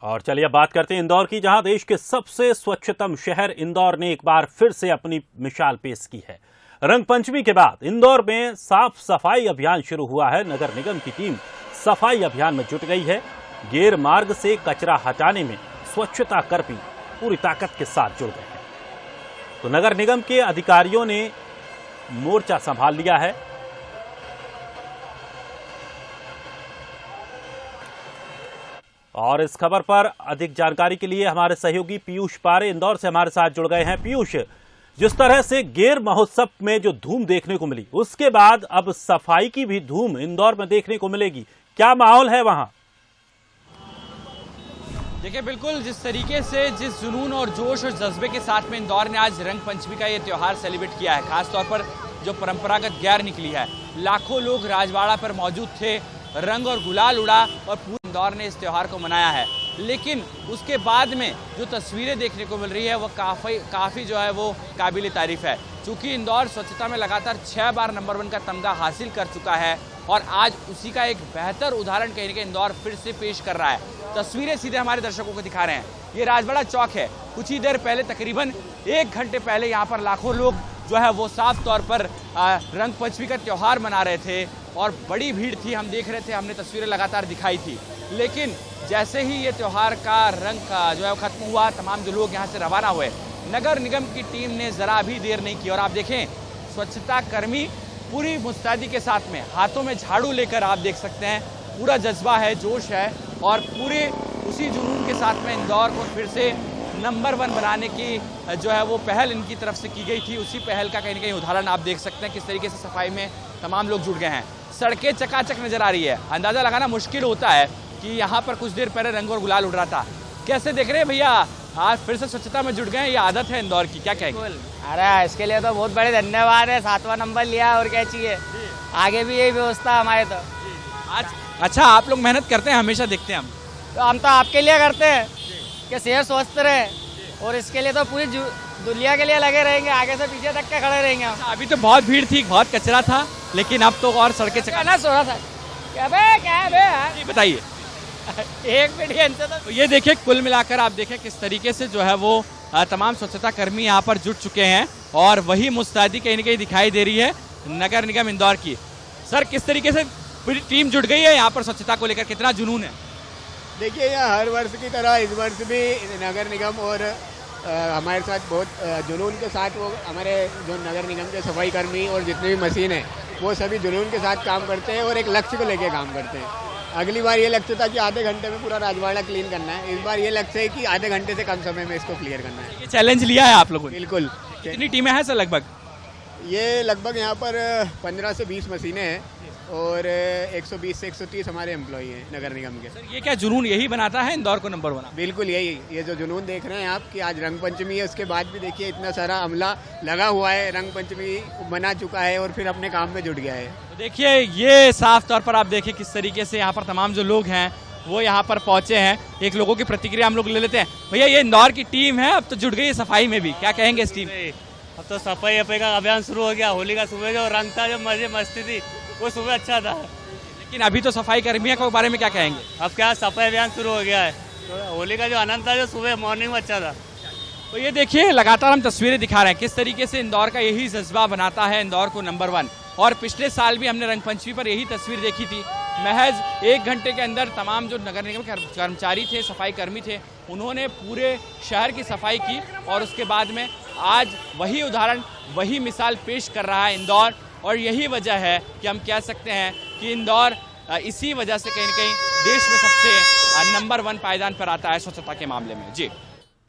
और चलिए अब बात करते हैं इंदौर की, जहां देश के सबसे स्वच्छतम शहर इंदौर ने एक बार फिर से अपनी मिसाल पेश की है। रंग पंचमी के बाद इंदौर में साफ सफाई अभियान शुरू हुआ है। नगर निगम की टीम सफाई अभियान में जुट गई है। गेर मार्ग से कचरा हटाने में स्वच्छता कर्मी पूरी ताकत के साथ जुड़ गए हैं। तो नगर निगम के अधिकारियों ने मोर्चा संभाल लिया है। और इस खबर पर अधिक जानकारी के लिए हमारे सहयोगी पीयूष पारे इंदौर से हमारे साथ जुड़ गए हैं। पीयूष, जिस तरह से गेर महोत्सव में जो धूम देखने को मिली, उसके बाद अब सफाई की भी धूम इंदौर में देखने को मिलेगी, क्या माहौल है वहां? देखिए, बिल्कुल जिस तरीके से, जिस जुनून और जोश और जज्बे के साथ में इंदौर ने आज रंग पंचमी का ये त्यौहार सेलिब्रेट किया है, खासतौर पर जो परंपरागत गेर निकली है, लाखों लोग राजवाड़ा पर मौजूद थे, रंग और गुलाल उड़ा और पूरे इंदौर ने इस त्यौहार को मनाया है। लेकिन उसके बाद में जो तस्वीरें देखने को मिल रही है वो काफ़ी जो है वो काबिल तारीफ है। चूँकि इंदौर स्वच्छता में लगातार 6 बार नंबर 1 का तमगा हासिल कर चुका है और आज उसी का एक बेहतर उदाहरण कहीं ना कहीं इंदौर फिर से पेश कर रहा है। तस्वीरें सीधे हमारे दर्शकों को दिखा रहे हैं। ये राजवाड़ा चौक है। कुछ ही देर पहले, तकरीबन 1 घंटे पहले, यहाँ पर लाखों लोग जो है वो साफ तौर पर रंग पंचमी का त्यौहार मना रहे थे और बड़ी भीड़ थी। हम देख रहे थे, हमने तस्वीरें लगातार दिखाई थी। लेकिन जैसे ही ये त्यौहार का रंग का जो है वो खत्म हुआ, तमाम जो लोग यहाँ से रवाना हुए, नगर निगम की टीम ने जरा भी देर नहीं की और आप देखें, स्वच्छता कर्मी पूरी मुस्तैदी के साथ में हाथों में झाड़ू लेकर, आप देख सकते हैं, पूरा जज्बा है, जोश है और पूरे उसी जुनून के साथ में इंदौर को फिर से नंबर 1 बनाने की जो है वो पहल इनकी तरफ से की गई थी। उसी पहल का कहीं ना कहीं उदाहरण आप देख सकते हैं, किस तरीके से सफाई में तमाम लोग जुट गए हैं। सड़कें चकाचक नजर आ रही है। अंदाजा लगाना मुश्किल होता है कि यहाँ पर कुछ देर पहले रंग और गुलाल उड़ रहा था। कैसे देख रहे हैं भैया, आज फिर से स्वच्छता में जुट गए? ये आदत है इंदौर की, क्या कहेंगे? अरे इसके लिए तो बहुत बड़े धन्यवाद है। 7वां नंबर लिया और क्या चाहिए, आगे भी यही व्यवस्था हमारे। तो आज अच्छा, आप लोग मेहनत करते हैं, हमेशा देखते हैं हम तो आपके लिए करते हैं कि सेहत स्वस्थ रहे और इसके लिए तो पूरी दुनिया के लिए लगे रहेंगे, आगे से पीछे तक के खड़े रहेंगे। अभी तो बहुत भीड़ थी, बहुत कचरा था, लेकिन अब तो और सड़कें चकाना सोना था। क्या बे बताइए। एक मिनट तो ये देखिए, कुल मिलाकर आप देखें किस तरीके से जो है वो तमाम स्वच्छता कर्मी यहाँ पर जुट चुके हैं और वही मुस्तैदी कहीं ना कहीं दिखाई दे रही है नगर निगम इंदौर की। सर, किस तरीके से पूरी टीम जुट गई है यहाँ पर स्वच्छता को लेकर, कितना जुनून है? देखिए, यह हर वर्ष की तरह इस वर्ष भी नगर निगम और हमारे साथ बहुत जुनून के साथ वो हमारे जो नगर निगम के सफाई कर्मी और जितने भी मशीन हैं वो सभी जुनून के साथ काम करते हैं और एक लक्ष्य को लेकर काम करते हैं। अगली बार ये लक्ष्य था कि आधे घंटे में पूरा राजवाड़ा क्लीन करना है। इस बार ये लक्ष्य है कि आधे घंटे से कम समय में इसको क्लियर करना है। ये चैलेंज लिया है आप लोगों ने? बिल्कुल। कितनी टीमें हैं सर लगभग? ये लगभग यहाँ पर 15 से 20 मशीनें हैं और 120 से 130 हमारे एम्प्लॉई हैं नगर निगम के। सर, ये क्या जुनून यही बनाता है इंदौर को नंबर 1? बिल्कुल यही, ये जो जुनून देख रहे हैं आप कि आज रंग पंचमी है, उसके बाद भी देखिए इतना सारा अमला लगा हुआ है, रंग पंचमी बना चुका है और फिर अपने काम में जुट गया है। तो देखिए, ये साफ तौर पर आप देखिए किस तरीके से यहाँ पर तमाम जो लोग हैं वो यहाँ पर पहुंचे हैं। एक लोगों की प्रतिक्रिया हम लोग ले लेते हैं। भैया, ये इंदौर की टीम है, अब तो जुट गई है सफाई में भी, क्या कहेंगे इस टीम? अब तो सफाई का अभियान शुरू हो गया। होली का सुबह जो रंग था, जो मजे मस्ती थी, वो सुबह अच्छा था। लेकिन अभी तो सफाई कर्मियों के बारे में क्या कहेंगे? अब क्या सफाई अभियान शुरू हो गया है, तो होली का जो आनंद था, जो सुबह मॉर्निंग में अच्छा था। तो ये देखिए, लगातार हम तस्वीरें दिखा रहे हैं किस तरीके से इंदौर का यही जज्बा बनाता है इंदौर को नंबर 1। और पिछले साल भी हमने रंग पंचमी पर यही तस्वीर देखी थी। महज 1 घंटे के अंदर तमाम जो नगर निगम के कर्मचारी थे, सफाई कर्मी थे, उन्होंने पूरे शहर की सफाई की और उसके बाद में आज वही उदाहरण, वही मिसाल पेश कर रहा है इंदौर। और यही वजह है कि हम कह सकते हैं कि इंदौर इसी वजह से कहीं ना कहीं देश में सबसे नंबर 1 पायदान पर आता है स्वच्छता के मामले में। जी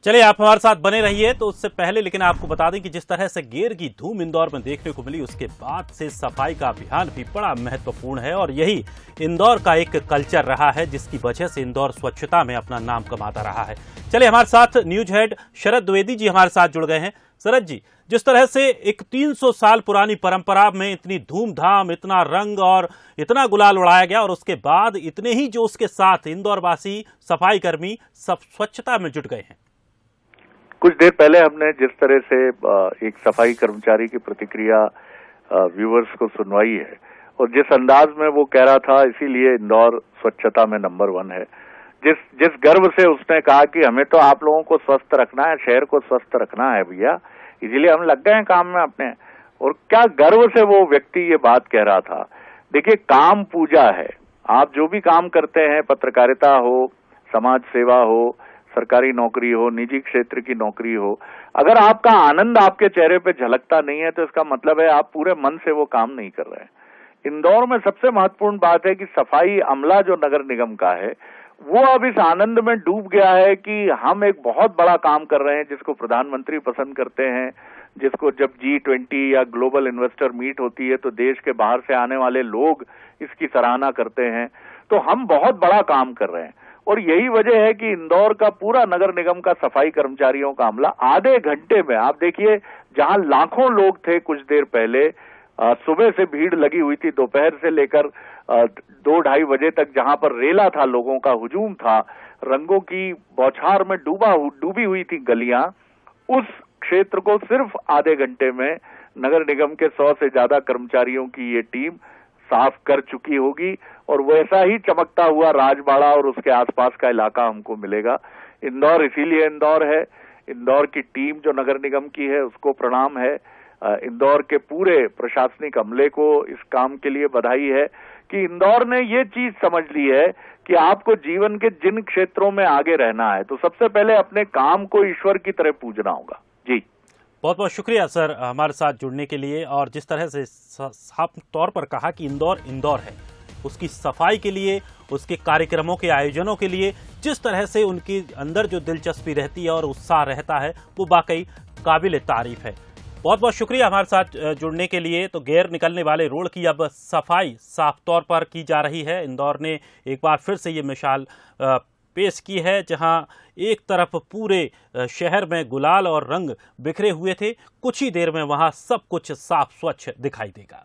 चलिए, आप हमारे साथ बने रहिए। तो उससे पहले लेकिन आपको बता दें कि जिस तरह से गेर की धूम इंदौर में देखने को मिली, उसके बाद से सफाई का अभियान भी बड़ा महत्वपूर्ण है और यही इंदौर का एक कल्चर रहा है, जिसकी वजह से इंदौर स्वच्छता में अपना नाम कमाता रहा है। चलिए, हमारे साथ न्यूज हेड शरद द्विवेदी जी हमारे साथ जुड़ गए हैं। शरद जी, जिस तरह से एक 300 साल पुरानी परंपरा में इतनी धूमधाम, इतना रंग और इतना गुलाल उड़ाया गया और उसके बाद इतने ही जोश के साथ इंदौर वासी, सफाई कर्मी सब स्वच्छता में जुट गए हैं। कुछ देर पहले हमने जिस तरह से एक सफाई कर्मचारी की प्रतिक्रिया व्यूअर्स को सुनवाई है और जिस अंदाज में वो कह रहा था, इसीलिए इंदौर स्वच्छता में नंबर 1 है। जिस गर्व से उसने कहा कि हमें तो आप लोगों को स्वस्थ रखना है, शहर को स्वस्थ रखना है भैया, इसीलिए हम लग गए हैं काम में अपने। और क्या गर्व से वो व्यक्ति ये बात कह रहा था। देखिए, काम पूजा है। आप जो भी काम करते हैं, पत्रकारिता हो, समाज सेवा हो, सरकारी नौकरी हो, निजी क्षेत्र की नौकरी हो, अगर आपका आनंद आपके चेहरे पे झलकता नहीं है तो इसका मतलब है आप पूरे मन से वो काम नहीं कर रहे हैं। इंदौर में सबसे महत्वपूर्ण बात है कि सफाई अमला जो नगर निगम का है वो अब इस आनंद में डूब गया है कि हम एक बहुत बड़ा काम कर रहे हैं जिसको प्रधानमंत्री पसंद करते हैं, जिसको जब G20 या ग्लोबल इन्वेस्टर मीट होती है तो देश के बाहर से आने वाले लोग इसकी सराहना करते हैं। तो हम बहुत बड़ा काम कर रहे हैं और यही वजह है कि इंदौर का पूरा नगर निगम का सफाई कर्मचारियों का अमला आधे घंटे में, आप देखिए, जहां लाखों लोग थे कुछ देर पहले, सुबह से भीड़ लगी हुई थी, दोपहर से लेकर 2-2:30 बजे तक जहां पर रेला था, लोगों का हुजूम था, रंगों की बौछार में डूबी हुई थी गलियां, उस क्षेत्र को सिर्फ आधे घंटे में नगर निगम के 100 से ज्यादा कर्मचारियों की ये टीम साफ कर चुकी होगी और वैसा ही चमकता हुआ राजबाड़ा और उसके आसपास का इलाका हमको मिलेगा। इंदौर इसीलिए इंदौर है। इंदौर की टीम जो नगर निगम की है उसको प्रणाम है। इंदौर के पूरे प्रशासनिक अमले को इस काम के लिए बधाई है कि इंदौर ने ये चीज समझ ली है कि आपको जीवन के जिन क्षेत्रों में आगे रहना है तो सबसे पहले अपने काम को ईश्वर की तरह पूजना होगा। जी, बहुत बहुत शुक्रिया सर हमारे साथ जुड़ने के लिए। और जिस तरह से साफ तौर पर कहा कि इंदौर इंदौर है, उसकी सफाई के लिए, उसके कार्यक्रमों के आयोजनों के लिए जिस तरह से उनकी अंदर जो दिलचस्पी रहती है और उत्साह रहता है वो वाकई काबिल तारीफ है। बहुत बहुत शुक्रिया हमारे साथ जुड़ने के लिए। तो गैर निकलने वाले रोड की अब सफाई साफ तौर पर की जा रही है। इंदौर ने एक बार फिर से ये मिसाल पेश की है, जहां एक तरफ पूरे शहर में गुलाल और रंग बिखरे हुए थे, कुछ ही देर में वहां सब कुछ साफ स्वच्छ दिखाई देगा।